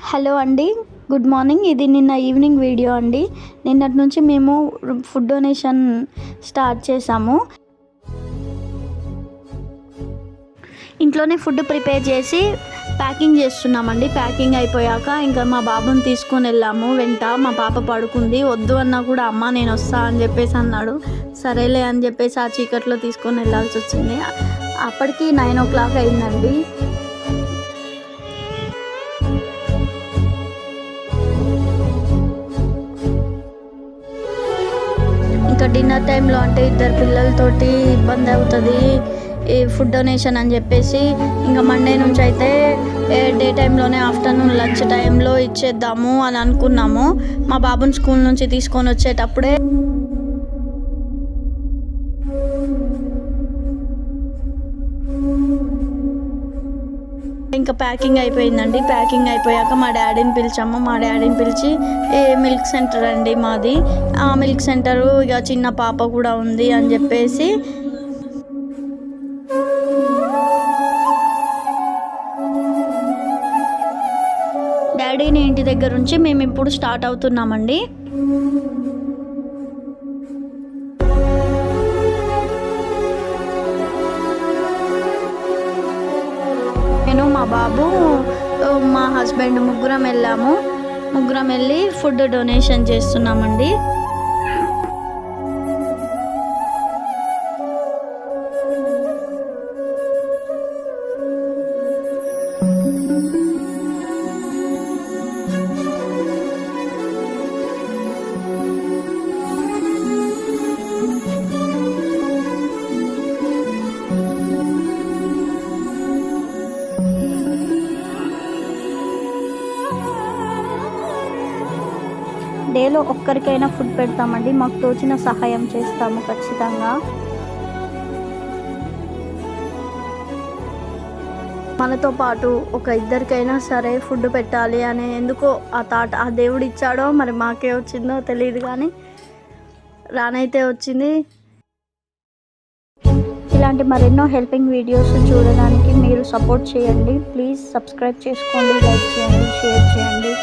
Hello అండి, good morning. ఇది నిన్న ఈవినింగ్ వీడియో అండి. నిన్నటి నుంచి మేము ఫుడ్ డొనేషన్ స్టార్ట్ చేసాము. ఇంట్లోనే ఫుడ్ ప్రిపేర్ చేసి ప్యాకింగ్ చేస్తున్నామండి. ప్యాకింగ్ అయిపోయాక ఇంకా మా బాబుని తీసుకొని వెళ్ళాము. వెంట మా పాప పడుకుంది. వద్దు అన్నా కూడా అమ్మ నేను వస్తా అని చెప్పేసి అన్నాడు. సరేలే అని చెప్పేసి ఆ చీకట్లో తీసుకొని వెళ్ళాల్సి వచ్చింది. అప్పటికి 9 o'clock అయిందండి. ఇంకా డిన్నర్ టైంలో అంటే ఇద్దరు పిల్లలతోటి ఇబ్బంది అవుతుంది ఈ ఫుడ్ డొనేషన్ అని చెప్పేసి ఇంకా మండే నుంచి అయితే డే టైంలోనే ఆఫ్టర్నూన్ లంచ్ టైంలో ఇచ్చేద్దాము అని అనుకున్నాము. మా బాబుని స్కూల్ నుంచి తీసుకొని వచ్చేటప్పుడే ఇంకా ప్యాకింగ్ అయిపోయిందండి. ప్యాకింగ్ అయిపోయాక మా డాడీని పిలిచాము. మా డాడీని పిలిచి మిల్క్ సెంటర్ అండి మాది. ఆ మిల్క్ సెంటరు ఇక చిన్న పాప కూడా ఉంది అని చెప్పేసి డాడీని ఇంటి దగ్గర నుంచి మేము ఇప్పుడు స్టార్ట్ అవుతున్నామండి. నేను మా బాబు మా హస్బెండ్ ముగ్గురం వెళ్ళాము. ముగ్గురం వెళ్ళి ఫుడ్ డొనేషన్ చేస్తున్నామండి. డేలో ఒక్కరికైనా ఫుడ్ పెడతామండి. మాకు తోచిన సహాయం చేస్తాము ఖచ్చితంగా. మనతో పాటు ఒక ఇద్దరికైనా సరే ఫుడ్ పెట్టాలి అనే ఎందుకో ఆ థాట్ ఆ దేవుడు ఇచ్చాడో మరి మాకే వచ్చిందో తెలియదు, కానీ రానైతే వచ్చింది. ఇలాంటి మరెన్నో హెల్పింగ్ వీడియోస్ చూడడానికి మీరు సపోర్ట్ చేయండి. ప్లీజ్ సబ్స్క్రైబ్ చేసుకోండి, లైక్ చేయండి, షేర్ చేయండి.